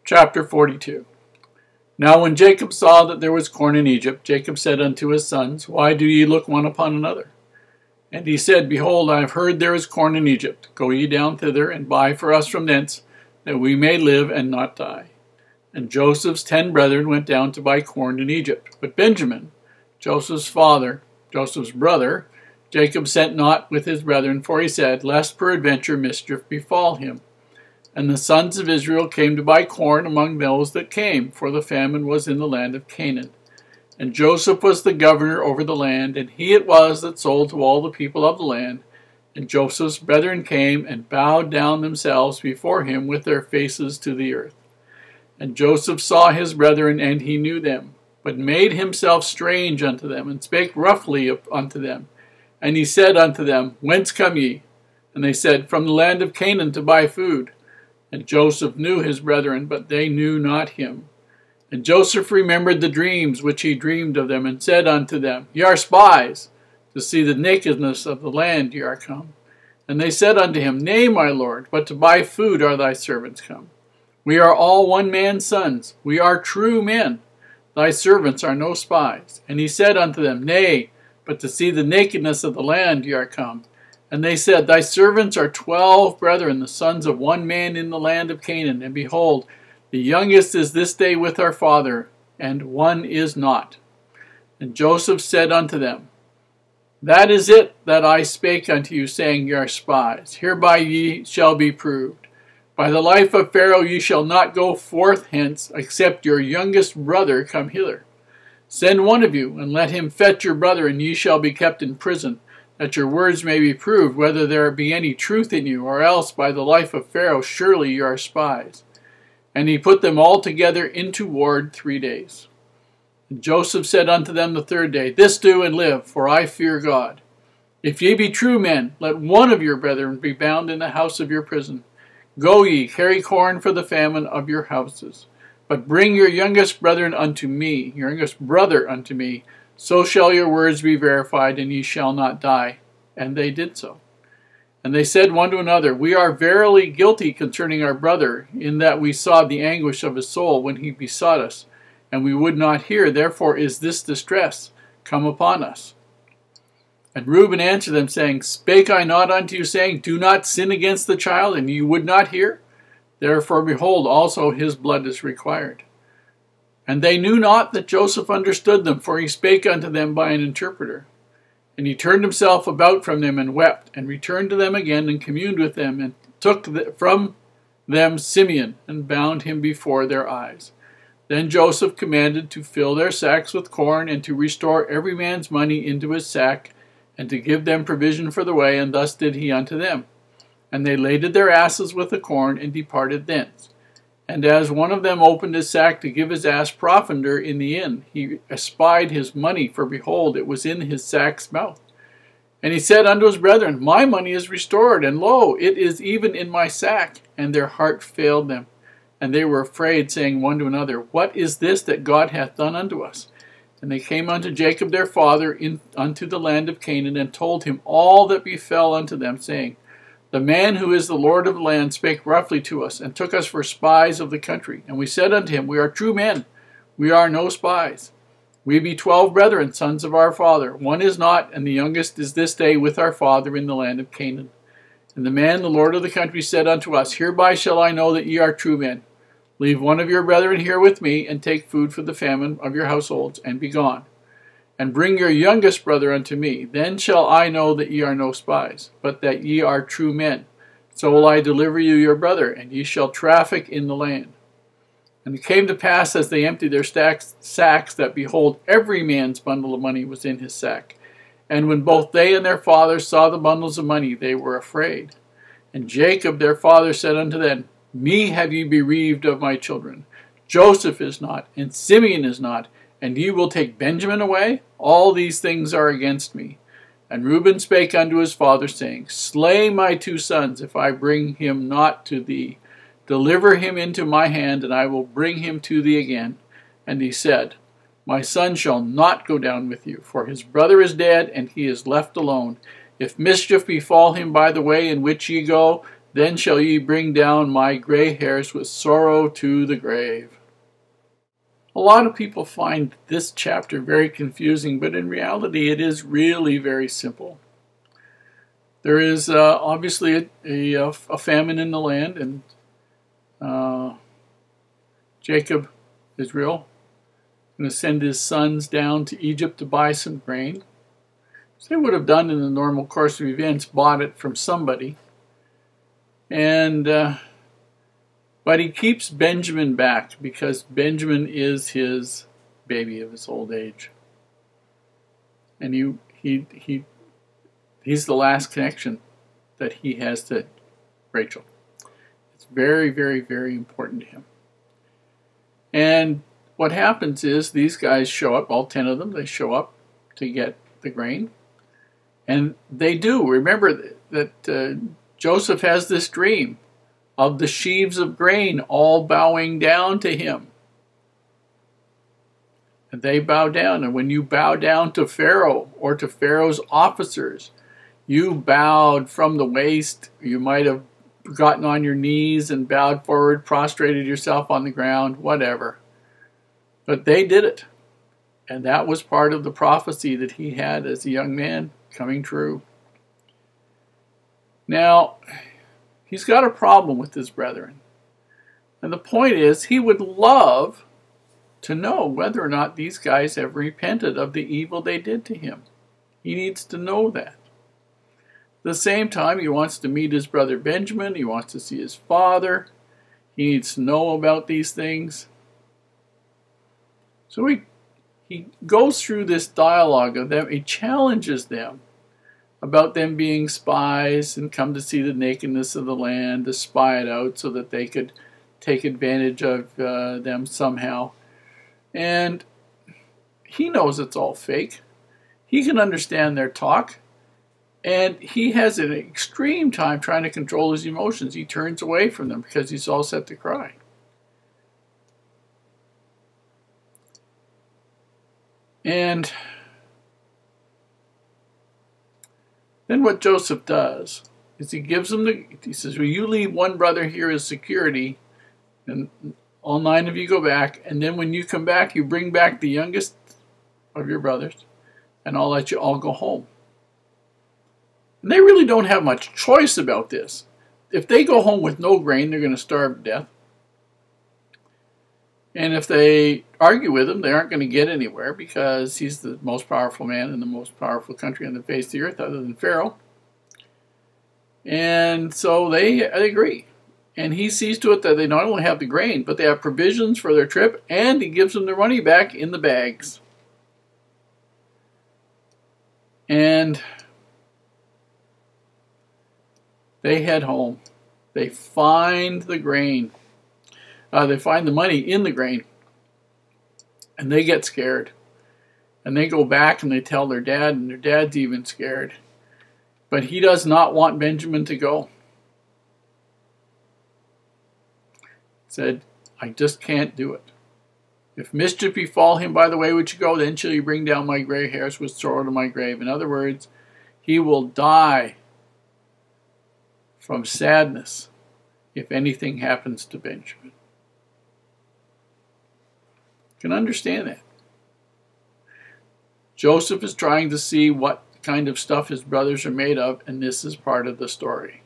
Chapter 42. Now when Jacob saw that there was corn in Egypt, Jacob said unto his sons, Why do ye look one upon another? And he said, Behold, I have heard there is corn in Egypt. Go ye down thither, and buy for us from thence, that we may live and not die. And Joseph's 10 brethren went down to buy corn in Egypt. But Benjamin, Joseph's brother, Jacob sent not with his brethren, for he said, Lest peradventure mischief befall him. And the sons of Israel came to buy corn among those that came, for the famine was in the land of Canaan. And Joseph was the governor over the land, and he it was that sold to all the people of the land. And Joseph's brethren came and bowed down themselves before him with their faces to the earth. And Joseph saw his brethren, and he knew them, but made himself strange unto them, and spake roughly unto them. And he said unto them, Whence come ye? And they said, From the land of Canaan to buy food. And Joseph knew his brethren, but they knew not him. And Joseph remembered the dreams which he dreamed of them, and said unto them, Ye are spies, to see the nakedness of the land ye are come. And they said unto him, Nay, my lord, but to buy food are thy servants come. We are all one man's sons, we are true men. Thy servants are no spies. And he said unto them, Nay, but to see the nakedness of the land ye are come. And they said, Thy servants are 12 brethren, the sons of one man in the land of Canaan. And behold, the youngest is this day with our father, and one is not. And Joseph said unto them, That is it that I spake unto you, saying, Ye are spies. Hereby ye shall be proved. By the life of Pharaoh ye shall not go forth hence, except your youngest brother come hither. Send one of you, and let him fetch your brother, and ye shall be kept in prison, that your words may be proved, whether there be any truth in you, or else by the life of Pharaoh surely ye are spies. And he put them all together into ward 3 days. And Joseph said unto them the 3rd day, This do and live, for I fear God. If ye be true men, let one of your brethren be bound in the house of your prison. Go ye, carry corn for the famine of your houses. But bring your youngest brethren unto me, your youngest brother unto me, so shall your words be verified, and ye shall not die. And they did so. And they said one to another, We are verily guilty concerning our brother, in that we saw the anguish of his soul when he besought us, and we would not hear. Therefore is this distress come upon us. And Reuben answered them, saying, Spake I not unto you, saying, Do not sin against the child, and ye would not hear? Therefore, behold, also his blood is required. And they knew not that Joseph understood them, for he spake unto them by an interpreter. And he turned himself about from them and wept, and returned to them again, and communed with them, and took from them Simeon, and bound him before their eyes. Then Joseph commanded to fill their sacks with corn, and to restore every man's money into his sack, and to give them provision for the way, and thus did he unto them. And they laded their asses with the corn, and departed thence. And as one of them opened his sack to give his ass provender in the inn, he espied his money, for behold, it was in his sack's mouth. And he said unto his brethren, My money is restored, and lo, it is even in my sack. And their heart failed them. And they were afraid, saying one to another, What is this that God hath done unto us? And they came unto Jacob their father unto the land of Canaan, and told him all that befell unto them, saying, The man who is the Lord of the land spake roughly to us, and took us for spies of the country. And we said unto him, We are true men, we are no spies. We be 12 brethren, sons of our father. One is not, and the youngest is this day with our father in the land of Canaan. And the man, the Lord of the country, said unto us, Hereby shall I know that ye are true men. Leave one of your brethren here with me, and take food for the famine of your households, and be gone. And bring your youngest brother unto me. Then shall I know that ye are no spies, but that ye are true men. So will I deliver you your brother, and ye shall traffic in the land. And it came to pass, as they emptied their sacks, that, behold, every man's bundle of money was in his sack. And when both they and their father saw the bundles of money, they were afraid. And Jacob their father said unto them, Me have ye bereaved of my children. Joseph is not, and Simeon is not, and ye will take Benjamin away? All these things are against me. And Reuben spake unto his father, saying, Slay my 2 sons, if I bring him not to thee. Deliver him into my hand, and I will bring him to thee again. And he said, My son shall not go down with you, for his brother is dead, and he is left alone. If mischief befall him by the way in which ye go, Then shall ye bring down my gray hairs with sorrow to the grave. A lot of people find this chapter very confusing, but in reality it is really very simple. There is obviously a famine in the land, and Jacob, Israel, going to send his sons down to Egypt to buy some grain. So they would have done in the normal course of events, bought it from somebody. And but he keeps Benjamin back because Benjamin is his baby of his old age, and he's the last connection that he has to Rachel. It's very, very, very important to him. And what happens is these guys show up, all 10 of them, they show up to get the grain. And they do. Remember that Joseph has this dream of the sheaves of grain all bowing down to him. And they bow down. And when you bow down to Pharaoh or to Pharaoh's officers, you bowed from the waist. You might have gotten on your knees and bowed forward, prostrated yourself on the ground, whatever. But they did it. And that was part of the prophecy that he had as a young man coming true. Now, he's got a problem with his brethren. And the point is, he would love to know whether or not these guys have repented of the evil they did to him. He needs to know that. At the same time, he wants to meet his brother Benjamin. He wants to see his father. He needs to know about these things. So he goes through this dialogue of them. He challenges them about them being spies and come to see the nakedness of the land, to spy it out so that they could take advantage of them somehow. And he knows it's all fake. He can understand their talk. And he has an extreme time trying to control his emotions. He turns away from them because he's all set to cry. And then what Joseph does is he gives them he says, well, you leave one brother here as security, and all 9 of you go back, and then when you come back, you bring back the youngest of your brothers, and I'll let you all go home. And they really don't have much choice about this. If they go home with no grain, they're going to starve to death. And if they argue with him, they aren't going to get anywhere because he's the most powerful man in the most powerful country on the face of the earth other than Pharaoh. And so they agree. And he sees to it that they not only have the grain, but they have provisions for their trip, and he gives them their money back in the bags. And they head home. They find the grain. They find the money in the grain. And they get scared. And they go back and they tell their dad, and their dad's even scared. But he does not want Benjamin to go. He said, I just can't do it. If mischief befall him by the way which you go, then shall you bring down my gray hairs with sorrow to my grave. In other words, he will die from sadness if anything happens to Benjamin. You can understand that. Joseph is trying to see what kind of stuff his brothers are made of, and this is part of the story.